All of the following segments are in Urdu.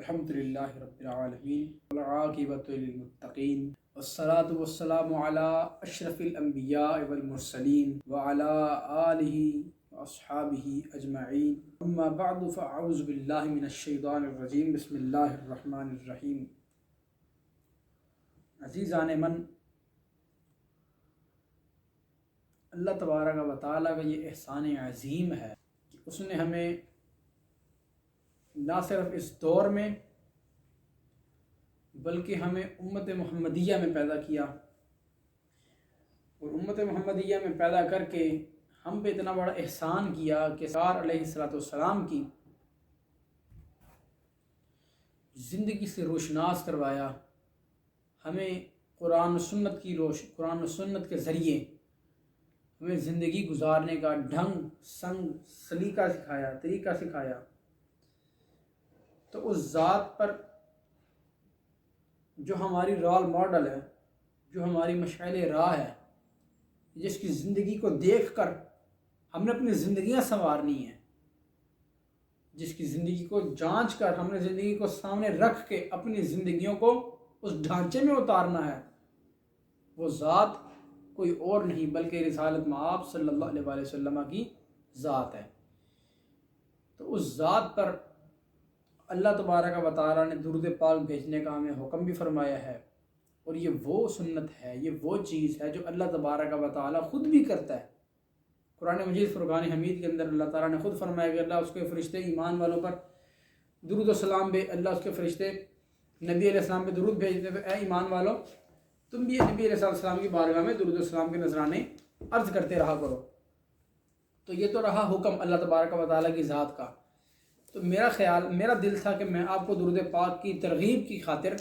الحمدللہ رب العالمین والعاقبۃ للمتقین والصلاة والسلام علی اشرف الانبیاء والمرسلین وعلی آلہ واصحابہ اجمعین اما بعد فاعوذ باللہ من الشیطان الرجیم بسم اللہ الرحمن الرحیم۔ عزیزان من، اللہ تبارک و تعالیٰ کا یہ احسان عظیم ہے کہ اس نے ہمیں نہ صرف اس دور میں بلکہ ہمیں امت محمدیہ میں پیدا کیا، اور امت محمدیہ میں پیدا کر کے ہم پہ اتنا بڑا احسان کیا کہ سار علیہ السلام کی زندگی سے روشناس کروایا، ہمیں قرآن و سنت کے ذریعے ہمیں زندگی گزارنے کا ڈھنگ سلیقہ سکھایا، طریقہ سکھایا۔ تو اس ذات پر جو ہماری رول ماڈل ہے، جو ہماری مشعل راہ ہے، جس کی زندگی کو دیکھ کر ہم نے اپنی زندگیاں سنوارنی ہیں، جس کی زندگی کو جانچ کر ہم نے زندگی کو سامنے رکھ کے اپنی زندگیوں کو اس ڈھانچے میں اتارنا ہے، وہ ذات کوئی اور نہیں بلکہ رسالت مآب صلی اللہ علیہ وآلہ وسلم کی ذات ہے۔ تو اس ذات پر اللہ تبارک و تعالیٰ نے درود پاک بھیجنے کا ہمیں حکم بھی فرمایا ہے، اور یہ وہ سنت ہے، یہ وہ چیز ہے جو اللہ تبارک و تعالیٰ خود بھی کرتا ہے۔ قرآن مجید فرقان حمید کے اندر اللہ تعالیٰ نے خود فرمایا کہ اللہ اس کے فرشتے ایمان والوں پر درود و سلام اللہ اس کے فرشتے نبی علیہ السلام پہ درود بھیجتے ہیں، اے ایمان والو تم بھی نبی علیہ السلام کی بارگاہ میں درود و سلام کے نذرانے عرض کرتے رہا کرو۔ تو یہ تو رہا حکم اللہ تبارک و تعالیٰ کی ذات کا۔ تو میرا دل تھا کہ میں آپ کو درود پاک کی ترغیب کی خاطر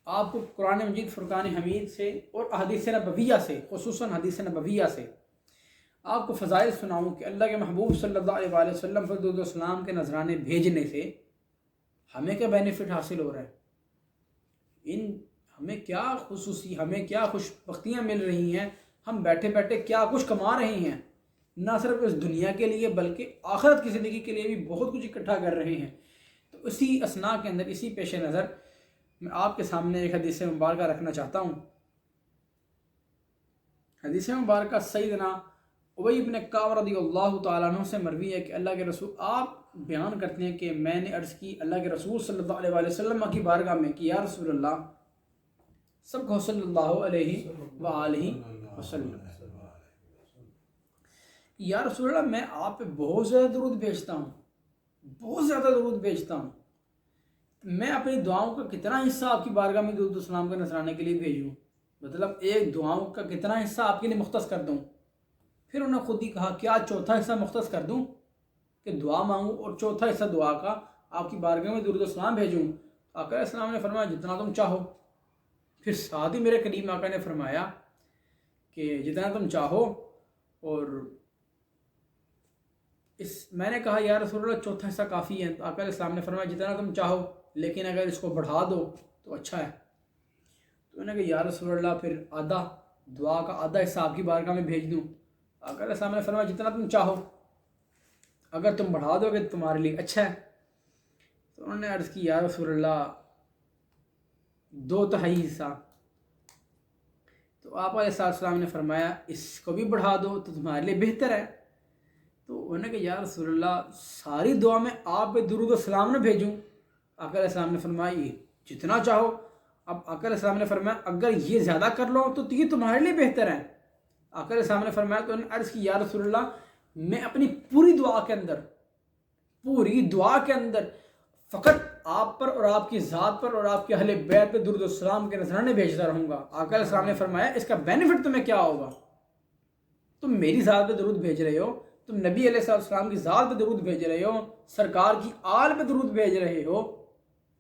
آپ کو قرآن مجید فرقان حمید سے اور احادیث نبویہ سے، خصوصاً حدیث نبویہ سے آپ کو فضائل سناؤں کہ اللہ کے محبوب صلی اللہ علیہ وآلہ وسلم پر درود و سلام کے نذرانے بھیجنے سے ہمیں کیا بینیفٹ حاصل ہو رہا ہے، ہمیں کیا خوش بختیاں مل رہی ہیں، ہم بیٹھے بیٹھے کیا کچھ کما رہے ہیں، نہ صرف اس دنیا کے لیے بلکہ آخرت کی زندگی کے لیے بھی بہت کچھ اکٹھا کر رہے ہیں۔ تو اسی اسنا کے اندر، اسی پیش نظر میں آپ کے سامنے ایک حدیث مبارکہ رکھنا چاہتا ہوں۔ حدیث مبارکہ سیدنا ابی بن کعب رضی اللہ تعالیٰ عنہ سے مروی ہے کہ اللہ کے رسول آپ بیان کرتے ہیں کہ میں نے عرض کی اللہ کے رسول صلی اللہ علیہ وآلہ وسلم کی بارگاہ میں کہ یا رسول اللہ، سب کو صلی اللہ علیہ وآلہ وسلم، یا رسول اللہ میں آپ پہ بہت زیادہ درود بھیجتا ہوں، میں اپنی دعاؤں کا کتنا حصہ آپ کی بارگاہ میں درود و سلام کا نذرانے کے لیے بھیجوں، مطلب ایک دعاؤں کا کتنا حصہ آپ کے لیے مختص کر دوں۔ پھر انہوں نے خود ہی کہا کیا چوتھا حصہ مختص کر دوں کہ دعا مانگوں اور چوتھا حصہ دعا کا آپ کی بارگاہ میں درود و سلام بھیجوں؟ آقا علیہ السلام نے فرمایا جتنا تم چاہو۔ پھر ساتھ ہی میرے کریم آقا نے فرمایا کہ جتنا تم چاہو، اور میں نے کہا یا رسول اللہ چوتھا حصہ کافی ہے، تو آقا علیہ السلام نے فرمایا جتنا تم چاہو لیکن اگر اس کو بڑھا دو تو اچھا ہے۔ تو میں نے کہا یا رسول اللہ پھر دعا کا آدھا حصہ آپ کی بارگاہ میں بھیج دوں؟ آقا علیہ السلام نے فرمایا جتنا تم چاہو، اگر تم بڑھا دو گے تو تمہارے لیے اچھا ہے۔ تو انہوں نے عرض کی یا رسول اللہ 2/3 حصہ۔ تو آپ علیہ السلام نے فرمایا اس کو بھی بڑھا دو تو تمہارے لیے بہتر ہے۔ تو انہوں نے کہا یا رسول اللہ ساری دعا میں آپ پہ درود و سلام نہ بھیجوں؟ آقا علیہ السلام نے فرمایا یہ جتنا چاہو۔ اب آقا علیہ السلام نے فرمایا اگر یہ زیادہ کر لو تو یہ تمہارے لیے بہتر ہے۔ آقا علیہ السلام نے فرمایا تو انہوں نے عرض کی یا رسول اللہ میں اپنی پوری دعا کے اندر فقط آپ پر اور آپ کی ذات پر اور آپ کے اہل بیت پہ درود و سلام کے نذرانے بھیجتا رہوں گا۔ آقا علیہ السلام نے فرمایا اس کا بینیفٹ تمہیں کیا ہوگا؟ تم میری ذات پہ درود بھیج رہے ہو، تم نبی علیہ السلام کی ذات پہ درود بھیج رہے ہو، سرکار کی آل پہ درود بھیج رہے ہو،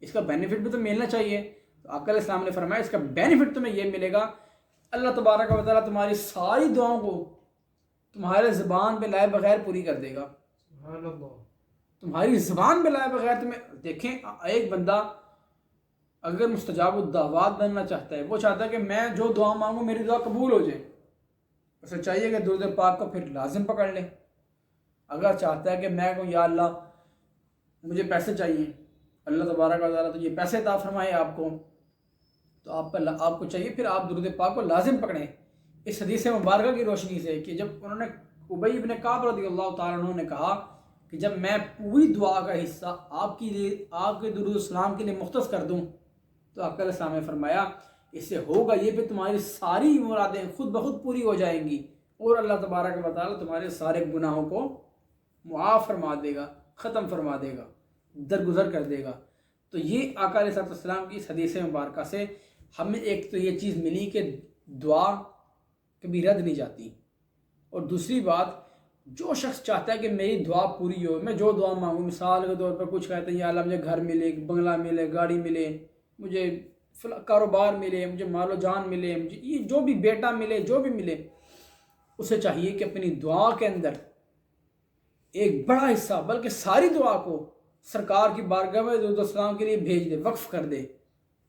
اس کا بینیفٹ بھی تو ملنا چاہیے۔ تو آقا علیہ السلام نے فرمایا اس کا بینیفٹ تمہیں یہ ملے گا، اللہ تبارک و تعالیٰ تمہاری ساری دعاؤں کو تمہارے زبان پہ لائے بغیر پوری کر دے گا۔ سبحان اللہ، تمہاری زبان پہ لائے بغیر دیکھیں ایک بندہ اگر مستجاب الدعوات بننا چاہتا ہے، وہ چاہتا ہے کہ میں جو دعا مانگوں میری دعا قبول ہو جائے، اسے چاہیے کہ درود پاک کو پھر لازم پکڑ لے۔ اگر چاہتا ہے کہ میں کہوں یا اللہ مجھے پیسے چاہیے، اللہ تبارک و تعالیٰ تو یہ پیسے عطا فرمائے آپ کو، تو آپ کو چاہیے پھر آپ درود پاک کو لازم پکڑیں اس حدیث مبارکہ کی روشنی سے، کہ جب انہوں نے ابی بن کعب رضی اللہ تعالیٰ عنہ نے کہا کہ جب میں پوری دعا کا حصہ آپ کے درود السلام کے لیے مختص کر دوں، تو آقا علیہ السلام نے فرمایا اس سے ہوگا یہ کہ تمہاری ساری مرادیں خود بخود پوری ہو جائیں گی، اور اللہ تبارک و تعالیٰ تمہارے سارے گناہوں کو معاف فرما دے گا، ختم فرما دے گا، درگزر کر دے گا۔ تو یہ آقا علیہ السلام کی اس حدیث مبارکہ سے ہمیں ایک تو یہ چیز ملی کہ دعا کبھی رد نہیں جاتی، اور دوسری بات جو شخص چاہتا ہے کہ میری دعا پوری ہو، میں جو دعا مانگوں، مثال کے طور پر کچھ کہتے ہیں یا اللہ مجھے گھر ملے، بنگلہ ملے، گاڑی ملے، مجھے کاروبار ملے، مجھے مال و جان ملے، مجھے یہ جو بھی بیٹا ملے، جو بھی ملے، اسے چاہیے کہ اپنی دعا کے اندر ایک بڑا حصہ بلکہ ساری دعا کو سرکار کی بارگاہ میں درود السلام کے لیے بھیج دے، وقف کر دے۔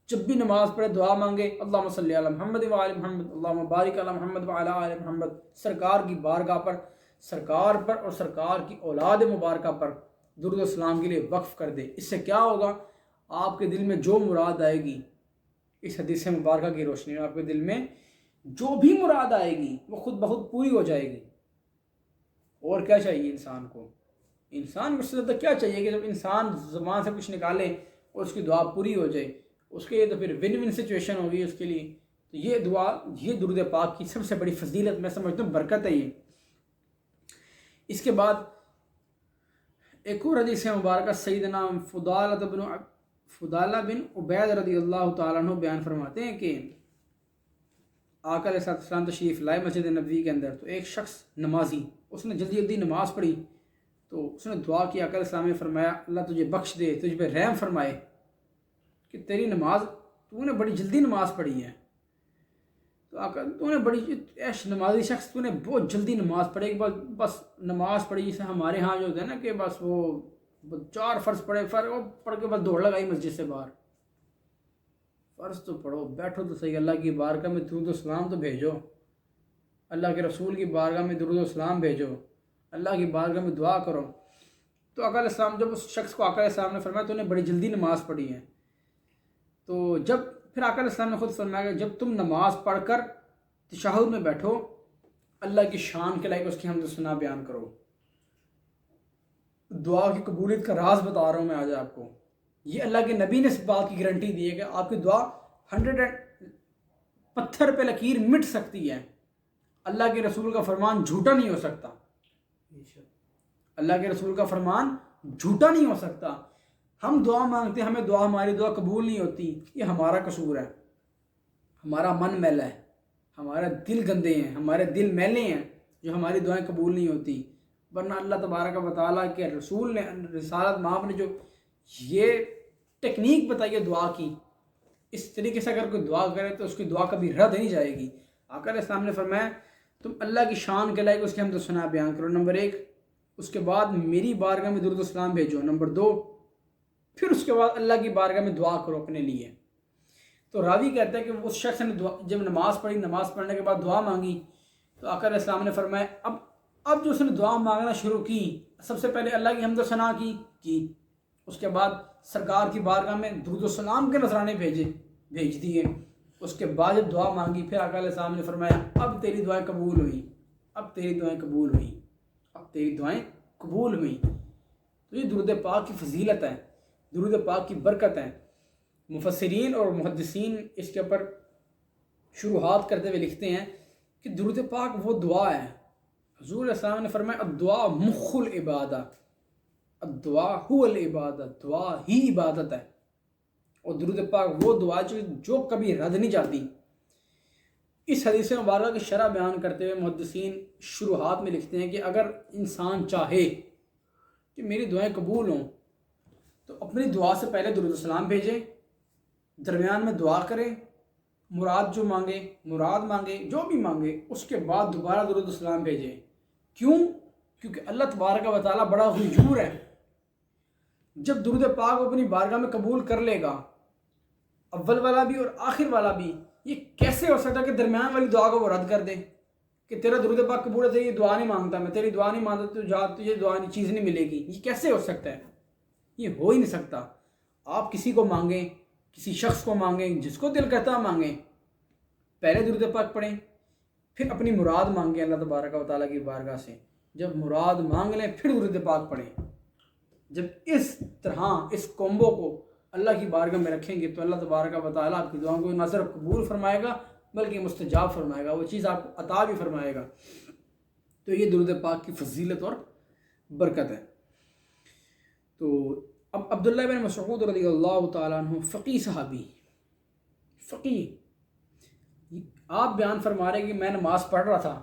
جب بھی نماز پڑھے دعا مانگے اللہم صلی علی محمد وعلی محمد، اللہم بارک علی محمد وعلی آل محمد، سرکار کی بارگاہ پر، سرکار پر اور سرکار کی اولاد مبارکہ پر درود السلام کے لیے وقف کر دے۔ اس سے کیا ہوگا؟ آپ کے دل میں جو مراد آئے گی، اس حدیث مبارکہ کی روشنی میں آپ کے دل میں جو بھی مراد آئے گی وہ خود بخود پوری ہو جائے گی۔ اور کیا چاہیے انسان کو؟ انسان کو اس سے زیادہ کیا چاہیے کہ جب انسان زبان سے کچھ نکالے اور اس کی دعا پوری ہو جائے، اس کے لیے تو پھر ون ون سچویشن ہوگی اس کے لیے۔ تو یہ دعا، یہ درود پاک کی سب سے بڑی فضیلت میں سمجھتا ہوں، برکت ہے یہ۔ اس کے بعد ایک اور حدیث مبارکہ سیدنا فضالہ بن عبید رضی اللہ تعالیٰ عنہ بیان فرماتے ہیں کہ آقا علیہ السلام تشریف لائے مسجد نبوی کے اندر، تو ایک شخص نمازی، اس نے جلدی جلدی نماز پڑھی، تو اس نے دعا کی، آقا علیہ السلام نے فرمایا اللہ تجھے بخش دے، تجھ پہ رحم فرمائے کہ تیری نماز، تو نے بڑی جلدی نماز پڑھی ہے، تو آقا تو نے بڑی ایش نمازی شخص، تو نے بہت جلدی نماز پڑھی کہ بس نماز پڑھی، جیسے ہمارے ہاں جو ہوتا ہے نا کہ بس وہ 4 فرض پڑھے، پڑھ کے بس دوڑ لگائی مسجد سے باہر۔ فرض تو پڑھو، بیٹھو تو صحیح، اللہ کی بارگاہ میں درود و سلام تو بھیجو، اللہ کے رسول کی بارگاہ میں درود و سلام بھیجو، اللہ کی بارگاہ میں دعا کرو۔ تو آقا علیہ السلام، جب اس شخص کو آقا علیہ السلام نے فرمایا تو نے بڑی جلدی نماز پڑھی ہے، تو جب پھر آقا علیہ السلام نے خود فرمایا کہ جب تم نماز پڑھ کر تشہد میں بیٹھو، اللہ کی شان کے لائق اس کی حمد و ثنا بیان کرو۔ دعا کی قبولیت کا راز بتا رہا ہوں میں آج آپ کو، یہ اللہ کے نبی نے اس بات کی گارنٹی دی ہے کہ آپ کی دعا 100 پتھر پہ لکیر مٹ سکتی ہے، اللہ کے رسول کا فرمان جھوٹا نہیں ہو سکتا، اللہ کے رسول کا فرمان جھوٹا نہیں ہو سکتا۔ ہم دعا مانگتے ہیں، ہماری دعا قبول نہیں ہوتی، یہ ہمارا قصور ہے، ہمارا من میلا ہے، ہمارے دل گندے ہیں، ہمارے دل میلے ہیں جو ہماری دعائیں قبول نہیں ہوتی۔ ورنہ اللہ تبارک و تعالیٰ کے رسول نے، رسالت مآب نے جو یہ ٹیکنیک بتائی ہے دعا کی، اس طریقے سے اگر کوئی دعا کرے تو اس کی دعا کبھی رد نہیں جائے گی۔ آقا علیہ السلام نے فرمایا تم اللہ کی شان کے لائق اس کی حمد و ثنا بیان کرو، نمبر 1، اس کے بعد میری بارگاہ میں درود و سلام بھیجو، نمبر 2، پھر اس کے بعد اللہ کی بارگاہ میں دعا کرو اپنے لیے۔ تو راوی کہتا ہے کہ اس شخص نے جب نماز پڑھی، نماز پڑھنے کے بعد دعا مانگی، تو آقا علیہ السلام نے فرمایا اب جو اس نے دعا مانگنا شروع کی، سب سے پہلے اللہ کی حمد و ثنا کی، اس کے بعد سرکار کی بارگاہ میں درود و سلام کے نذرانے بھیج دیے، اس کے بعد جب دعا مانگی، پھر آقا علیہ السلام نے فرمایا اب تیری دعائیں قبول ہوئی، اب تیری دعائیں قبول ہوئی، اب تیری دعائیں قبول ہوئی۔ تو یہ درود پاک کی فضیلت ہے، درود پاک کی برکت ہے۔ مفسرین اور محدثین اس کے اوپر شروحات کرتے ہوئے لکھتے ہیں کہ درود پاک وہ دعا ہے، حضور علیہ السلام نے فرمایا الدعا مخ العبادہ، الدعا هو العبادہ، دعا ہی عبادت ہے، اور درود پاک وہ دعا جو کبھی رد نہیں جاتی۔ اس حدیث مبارکہ کی شرح بیان کرتے ہوئے محدثین شروحات میں لکھتے ہیں کہ اگر انسان چاہے کہ میری دعائیں قبول ہوں تو اپنی دعا سے پہلے درود السلام بھیجے، درمیان میں دعا کرے، مراد مانگے جو بھی مانگے، اس کے بعد دوبارہ درود السلام بھیجے۔ کیوں؟ کیونکہ اللہ تبارک و تعالیٰ بڑا غیور ہے، جب درود پاک اپنی بارگاہ میں قبول کر لے گا، اول والا بھی اور آخر والا بھی، یہ کیسے ہو سکتا ہے کہ درمیان والی دعا کو وہ رد کر دے کہ تیرا درود پاک قبول ہے، یہ دعا نہیں مانگتا، میں تیری دعا نہیں مانگتا، تو جا تجھے دعا چیز نہیں ملے گی؟ یہ کیسے ہو سکتا ہے؟ یہ ہو ہی نہیں سکتا۔ آپ کسی کو مانگیں، کسی شخص کو مانگیں، جس کو دل کرتا مانگیں، پہلے درود پاک پڑھیں، پھر اپنی مراد مانگیں اللہ تبارک و تعالیٰ کی بارگاہ سے، جب مراد مانگ لیں پھر درود پاک پڑھیں۔ جب اس طرح اس کومبو کو اللہ کی بارگاہ میں رکھیں گے تو اللہ تبارک و تعالیٰ آپ کی دعاؤں کو نہ صرف قبول فرمائے گا بلکہ مستجاب فرمائے گا، وہ چیز آپ کو عطا بھی فرمائے گا۔ تو یہ درود پاک کی فضیلت اور برکت ہے۔ تو اب عبداللہ بن مسعود رضی اللہ تعالیٰ عنہ فقی صحابی، فقی، آپ بیان فرما رہے کہ میں نماز پڑھ رہا تھا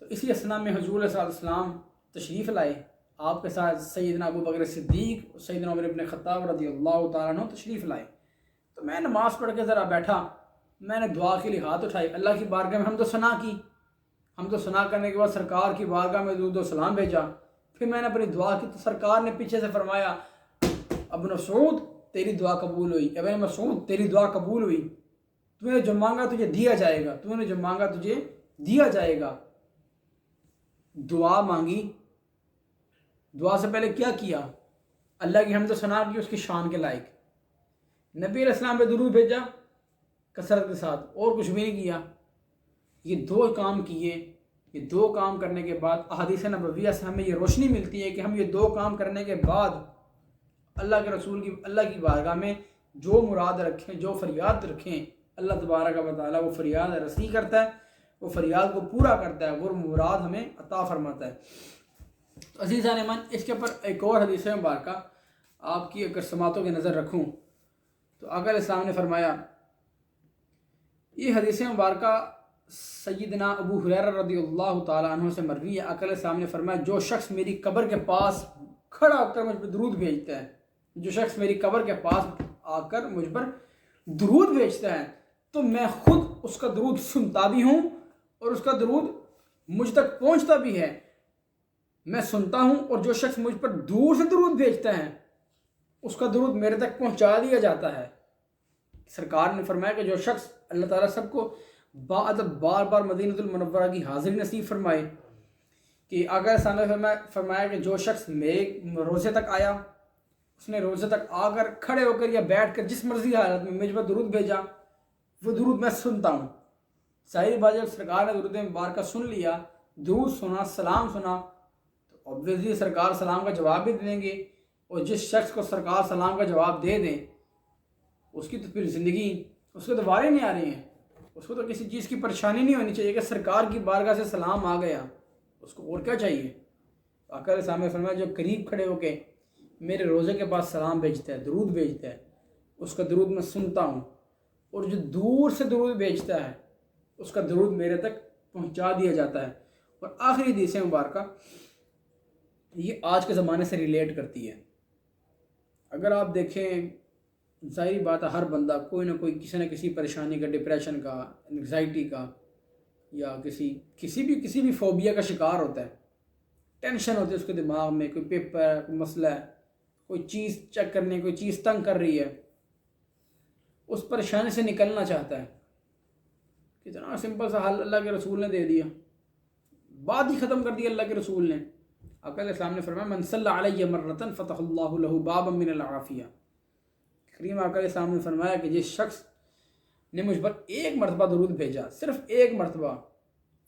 تو اسی اسنا میں حضور صلی اللہ علیہ وسلم تشریف لائے، آپ کے ساتھ سیدنا ابو بکر صدیق اور سیدنا عمر بن خطاب رضی اللہ تعالیٰ عنہ تشریف لائے۔ تو میں نماز پڑھ کے ذرا بیٹھا، میں نے دعا کے لیے ہاتھ اٹھائے، اللہ کی بارگاہ میں حمد و ثنا کی، حمد و ثنا کرنے کے بعد سرکار کی بارگاہ میں درود و سلام بھیجا، پھر میں نے اپنی دعا کی تو سرکار نے پیچھے سے فرمایا ابن مسعود تیری دعا قبول ہوئی، ابن مسعود تیری دعا قبول ہوئی، تو نے جو مانگا تجھے دیا جائے گا، تو نے جو مانگا تجھے دیا جائے گا۔ دعا مانگی، دعا سے پہلے کیا کیا؟ اللہ کی حمد و ثنا کی، اس کی شان کے لائق، نبی علیہ السلام پہ درود بھیجا کثرت کے ساتھ، اور کچھ بھی نہیں کیا۔ یہ دو کام کیے، یہ دو کام کرنے کے بعد احادیث نبویہ سے ہمیں یہ روشنی ملتی ہے کہ ہم یہ دو کام کرنے کے بعد اللہ کے رسول کی، اللہ کی بارگاہ میں جو مراد رکھیں، جو فریاد رکھیں، اللہ تبارک و تعالیٰ وہ فریاد رسی کرتا ہے، وہ فریاد کو پورا کرتا ہے، وہ مراد ہمیں عطا فرماتا ہے۔ تو عزیزان من، اس کے اوپر ایک اور حدیث مبارکہ آپ کی اگر سماعتوں کی نظر رکھوں تو آقا علیہ السلام نے فرمایا، یہ حدیث مبارکہ سیدنا ابو ہریرہ رضی اللہ تعالیٰ عنہ سے مروی ہے۔ آقا علیہ السلام نے فرمایا، جو شخص میری قبر کے پاس کھڑا ہو کر مجھ پر درود بھیجتا ہے، جو شخص میری قبر کے پاس آ کر مجھ پر درود بھیجتا ہے تو میں خود اس کا درود سنتا بھی ہوں اور اس کا درود مجھ تک پہنچتا بھی ہے، میں سنتا ہوں، اور جو شخص مجھ پر دور سے درود بھیجتا ہے اس کا درود میرے تک پہنچا دیا جاتا ہے۔ سرکار نے فرمایا کہ جو شخص، اللہ تعالیٰ سب کو باعدد بار بار مدینہ المنورہ کی حاضری نصیب فرمائے، کہ اگر سامنے فرمایا کہ جو شخص میرے روزے تک آیا، اس نے روزے تک آ کر کھڑے ہو کر یا بیٹھ کر جس مرضی حالت میں مجھ پر درود بھیجا، وہ درود میں سنتا ہوں۔ ظاہر بات جب سرکار نے درود مبارکہ سن لیا، درود سنا، سلام سنا، تو obviously سرکار سلام کا جواب بھی دیں گے، اور جس شخص کو سرکار سلام کا جواب دے دیں اس کی تو پھر زندگی، اس کو تو وارے نہیں آ رہی ہیں، اس کو تو کسی چیز کی پریشانی نہیں ہونی چاہیے کہ سرکار کی بارگاہ سے سلام آ گیا، اس کو اور کیا چاہیے۔ آقا علیہ السلام نے فرمایا، جو قریب کھڑے ہو کے میرے روزے کے پاس سلام بھیجتا ہے، درود بھیجتا ہے، اس کا درود میں سنتا ہوں، اور جو دور سے درود بھیجتا ہے اس کا درود میرے تک پہنچا دیا جاتا ہے۔ اور آخری حدیث مبارکہ یہ آج کے زمانے سے ریلیٹ کرتی ہے۔ اگر آپ دیکھیں، ظاہری بات ہے ہر بندہ کوئی نہ کوئی کسی نہ کسی پریشانی کا، ڈپریشن کا، انگزائٹی کا، یا کسی بھی فوبیا کا شکار ہوتا ہے، ٹینشن ہوتی ہے اس کے دماغ میں، کوئی پیپر ہے، کوئی مسئلہ ہے، کوئی چیز چیک کرنے، کوئی چیز تنگ کر رہی ہے، اس پریشانی سے نکلنا چاہتا ہے۔ کتنا سمپل سا حل اللہ کے رسول نے دے دیا، بات ہی ختم کر دی اللہ کے رسول نے۔ آقا علیہ السلام نے فرمایا، من صلی علیہ مرۃ فتح اللہ لہ بابا من العافیہ۔ کریم آقا علیہ السلام نے فرمایا کہ جس شخص نے مجھ پر ایک مرتبہ درود بھیجا، صرف ایک مرتبہ،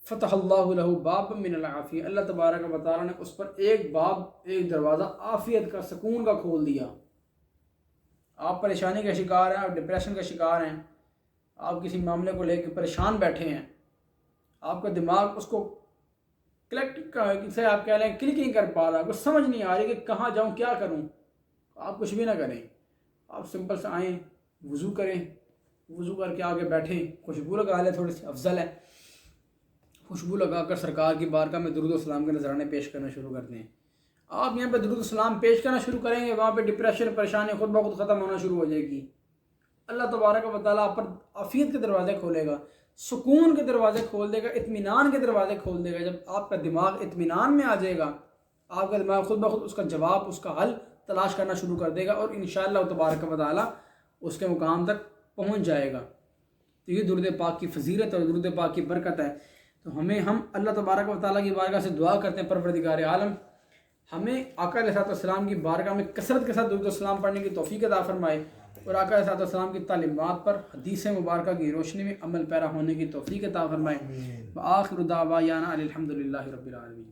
فتح اللہ لہ باب من العافیہ، اللہ تبارک و تعالیٰ نے اس پر ایک باب، ایک دروازہ عافیت کا، سکون کا کھول دیا۔ آپ پریشانی کا شکار ہیں، آپ ڈپریشن کا شکار ہیں، آپ کسی معاملے کو لے کے پریشان بیٹھے ہیں، آپ کا دماغ اس کو آپ کہہ لیں کلک نہیں کر پا رہا، کچھ سمجھ نہیں آ رہی کہ کہاں جاؤں، کیا کروں، آپ کچھ بھی نہ کریں، آپ سمپل سے آئیں، وضو کریں، وضو کر کے آگے بیٹھیں، خوشبو لگا لیں، تھوڑی سی افضل ہے، خوشبو لگا کر سرکار کی بارگاہ میں درود و سلام کے نذرانے پیش کرنا شروع کر دیں۔ آپ یہاں پہ درود و سلام پیش کرنا شروع کریں گے، وہاں پہ ڈپریشن، پریشانی خود بخود ختم ہونا شروع ہو جائے گی۔ اللہ تبارک و تعالیٰ آپ پر عافیت کے دروازے کھولے گا، سکون کے دروازے کھول دے گا، اطمینان کے دروازے کھول دے گا۔ جب آپ کا دماغ اطمینان میں آ جائے گا، آپ کا دماغ خود بخود اس کا جواب، اس کا حل تلاش کرنا شروع کر دے گا، اور انشاءاللہ تبارک و تعالیٰ اس کے مقام تک پہنچ جائے گا۔ تو یہ درود پاک کی فضیلت اور درود پاک کی برکت ہے۔ تو ہم اللہ تبارک و تعالیٰ کی بارگاہ سے دعا کرتے ہیں، پروردگار عالم ہمیں آقا علیہ السلام کی بارگاہ میں کثرت کے ساتھ درود و سلام پڑھنے کی توفیق عطا فرمائے، اور آقا علیہ السلام کی تعلیمات پر حدیث مبارکہ کی روشنی میں عمل پیرا ہونے کی توفیق عطا فرمائے۔ وآخر دعوانا الحمد للہ رب العالمین۔